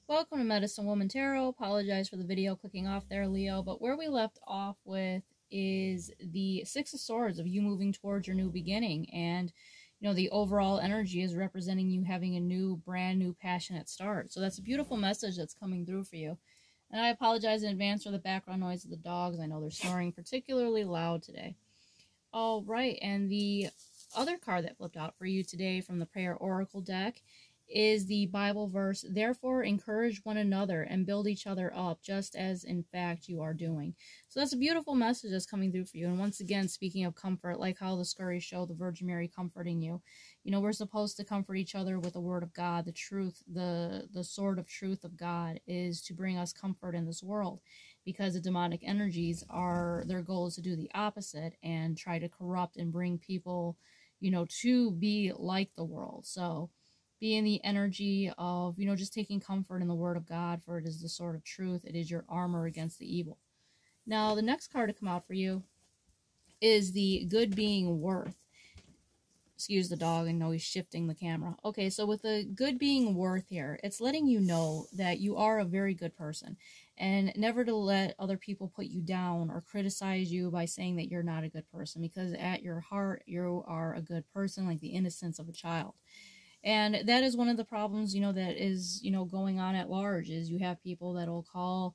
Welcome to Medicine Woman Tarot. Apologize for the video clicking off there, Leo, but where we left off with is the Six of Swords of you moving towards your new beginning, and the overall energy is representing you having a new, brand new, passionate start. So that's a beautiful message that's coming through for you. And I apologize in advance for the background noise of the dogs. I know they're snoring particularly loud today. All right, and the other card that flipped out for you today from the Prayer Oracle deck is the Bible verse, therefore encourage one another and build each other up, just as in fact you are doing. So that's a beautiful message that's coming through for you. And once again, speaking of comfort, like how the Scurry show the Virgin Mary comforting you, we're supposed to comfort each other with the word of God. The truth, the sword of truth of God is to bring us comfort in this world, because the demonic energies their goal is to do the opposite and try to corrupt and bring people to be like the world. So be in the energy of, just taking comfort in the word of God, for it is the sword of truth. It is your armor against the evil. Now, the next card to come out for you is the good being worth. Excuse the dog, I know he's shifting the camera. Okay, so with the good being worth here, it's letting you know that you are a very good person, and never to let other people put you down or criticize you by saying that you're not a good person, because at your heart, you are a good person, like the innocence of a child. And that is one of the problems, that is, going on at large, is you have people that'll call,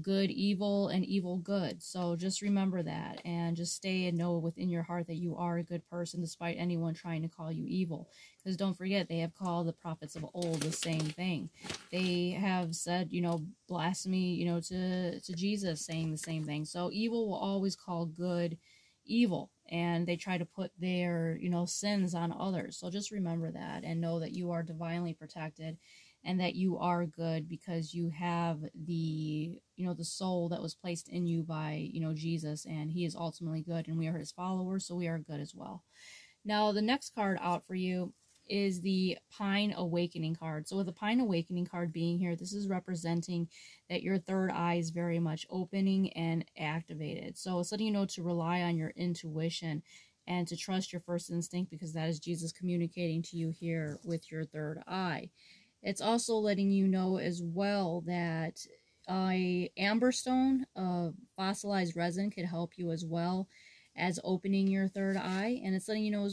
good evil and evil good. So just remember that, and just stay and know within your heart that you are a good person despite anyone trying to call you evil. Because don't forget, they have called the prophets of old the same thing. They have said, blasphemy, to Jesus, saying the same thing. So evil will always call good evil, and they try to put their sins on others. So just remember that, and know that you are divinely protected, and that you are good because you have the the soul that was placed in you by Jesus, and he is ultimately good, and we are his followers, so we are good as well. Now the next card out for you is the Pine Awakening card. So with the Pine Awakening card being here, this is representing that your third eye is very much opening and activated. So it's letting you know to rely on your intuition and to trust your first instinct, because that is Jesus communicating to you here with your third eye. It's also letting you know as well that amberstone, fossilized resin, could help you as well as opening your third eye. And it's letting you know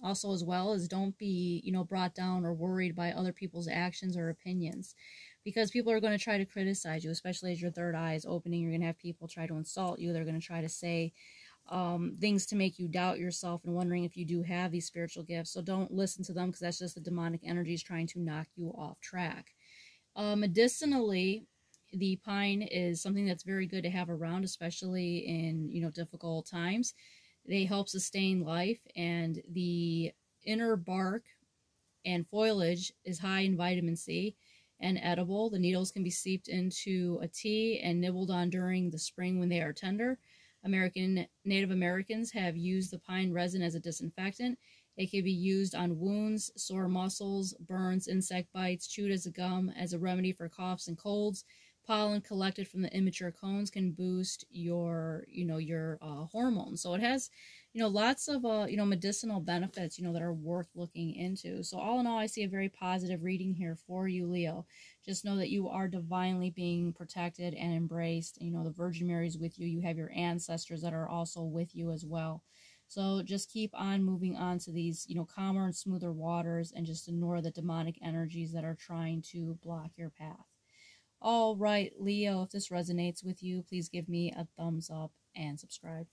also as well as don't be brought down or worried by other people's actions or opinions, because people are going to try to criticize you, especially as your third eye is opening. You're going to have people try to insult you. They're going to try to say things to make you doubt yourself and wondering if you do have these spiritual gifts. So don't listen to them, because that's just the demonic energies trying to knock you off track. Medicinally, the pine is something that's very good to have around, especially in difficult times. They help sustain life, and the inner bark and foliage is high in vitamin C and edible. The needles can be steeped into a tea and nibbled on during the spring when they are tender. Native Americans have used the pine resin as a disinfectant. It can be used on wounds, sore muscles, burns, insect bites, chewed as a gum, as a remedy for coughs and colds. Pollen collected from the immature cones can boost your hormones. So it has lots of medicinal benefits that are worth looking into. So all in all, I see a very positive reading here for you, Leo. Just know that you are divinely being protected and embraced. The Virgin Mary is with you. You have your ancestors that are also with you as well. So just keep on moving on to these calmer and smoother waters, and just ignore the demonic energies that are trying to block your path. All right, Leo, if this resonates with you, please give me a thumbs up and subscribe.